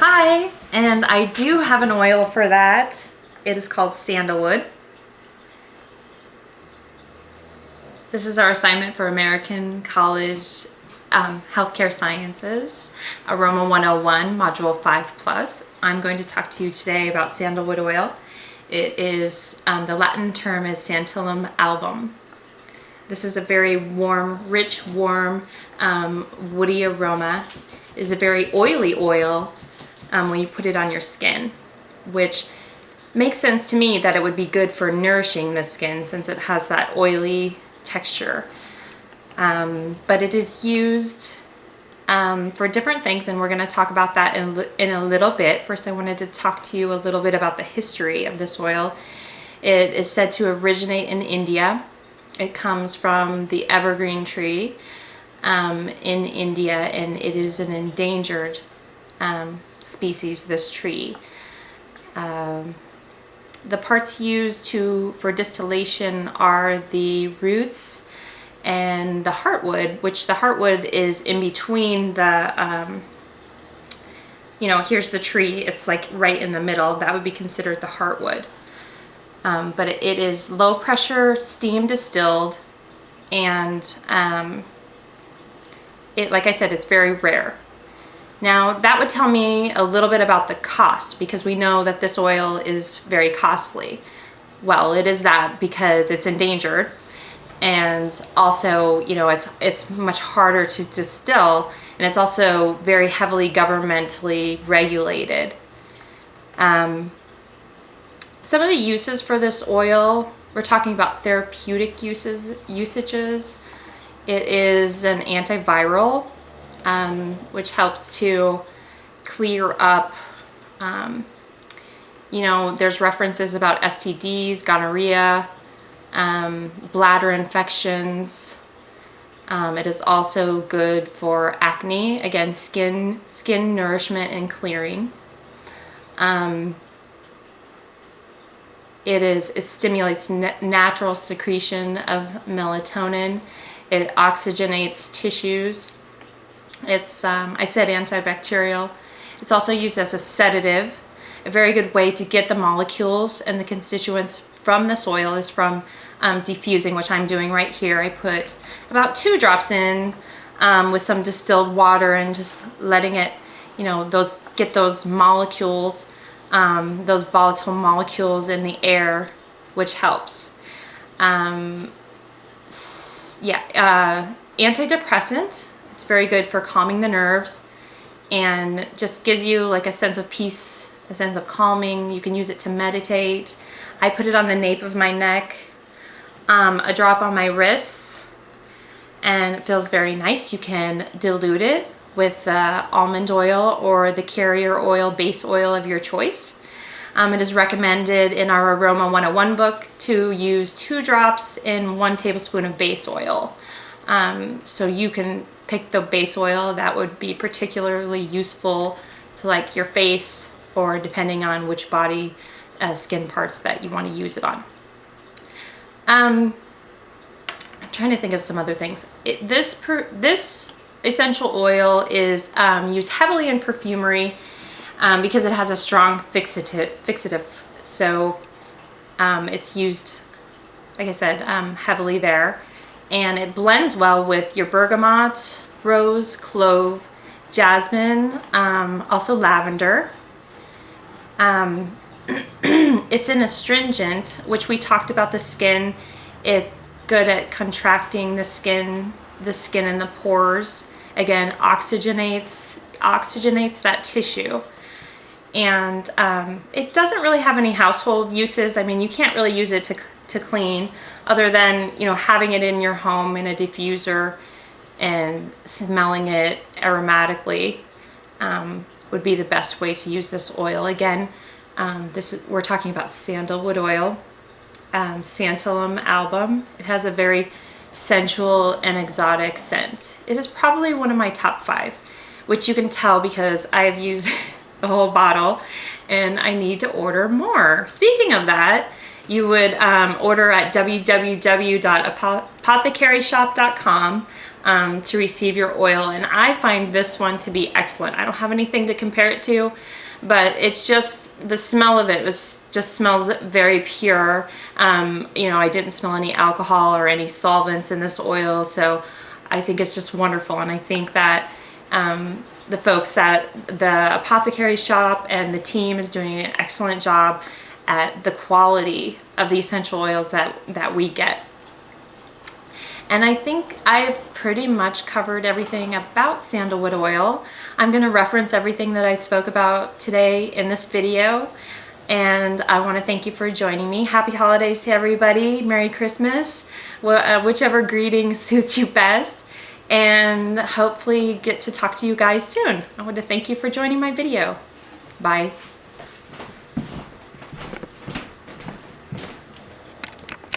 Hi, and I do have an oil for that. It is called sandalwood. This is our assignment for American College Healthcare Sciences, Aroma 101, Module 5+. I'm going to talk to you today about sandalwood oil. It is, the Latin term is santalum album. This is a very warm, rich, warm, woody aroma. It is a very oily oil when you put it on your skin, which makes sense to me that it would be good for nourishing the skin since it has that oily texture. But it is used for different things, and we're going to talk about that in a little bit. First, I wanted to talk to you a little bit about the history of this oil. It is said to originate in India. It comes from the evergreen tree in India, and it is an endangered species, this tree. The parts used for distillation are the roots and the heartwood, which the heartwood is in between the, here's the tree, it's like right in the middle. That would be considered the heartwood. But it is low pressure steam distilled, and like I said, it's very rare. Now that would tell me a little bit about the cost, because we know that this oil is very costly. Well, it is that because it's endangered, and also, it's much harder to distill, and it's also very heavily governmentally regulated. Some of the uses for this oil, we're talking about therapeutic usages. It is an antiviral, which helps to clear up, there's references about STDs, gonorrhea, bladder infections. It is also good for acne, again, skin nourishment and clearing. It stimulates natural secretion of melatonin. It oxygenates tissues. It's, I said antibacterial. It's also used as a sedative. A very good way to get the molecules and the constituents from this oil is from diffusing, which I'm doing right here. I put about 2 drops in with some distilled water and just letting it, get those molecules, those volatile molecules in the air, which helps. Antidepressant. It's very good for calming the nerves and just gives you like a sense of peace, a sense of calming. You can use it to meditate. I put it on the nape of my neck, a drop on my wrists, and it feels very nice. You can dilute it with almond oil or the carrier oil, base oil of your choice. It is recommended in our Aroma 101 book to use 2 drops in 1 tablespoon of base oil. So you can pick the base oil that would be particularly useful to like your face, or depending on which body skin parts that you want to use it on. I'm trying to think of some other things. This essential oil is used heavily in perfumery because it has a strong fixative. So it's used, like I said, heavily there. And it blends well with your bergamot, rose, clove, jasmine, also lavender. It's an astringent, which we talked about the skin. It's good at contracting the skin and the pores. Again, oxygenates that tissue. And it doesn't really have any household uses. I mean, you can't really use it to clean, other than having it in your home in a diffuser and smelling it aromatically would be the best way to use this oil. Again, we're talking about sandalwood oil, santalum album. It has a very sensual and exotic scent. It is probably one of my top 5, which you can tell because I've used the whole bottle and I need to order more. Speaking of that, you would order at www.apothecaryshop.com. to receive your oil, and I find this one to be excellent. I don't have anything to compare it to, but it's just, the smell of it just smells very pure. You know, I didn't smell any alcohol or any solvents in this oil, so I think it's just wonderful. And I think that the folks at the apothecary shop and the team is doing an excellent job at the quality of the essential oils that we get. And I think I've pretty much covered everything about sandalwood oil. I'm going to reference everything that I spoke about today in this video. And I want to thank you for joining me. Happy holidays to everybody. Merry Christmas. Whichever greeting suits you best. And hopefully get to talk to you guys soon. I want to thank you for joining my video. Bye.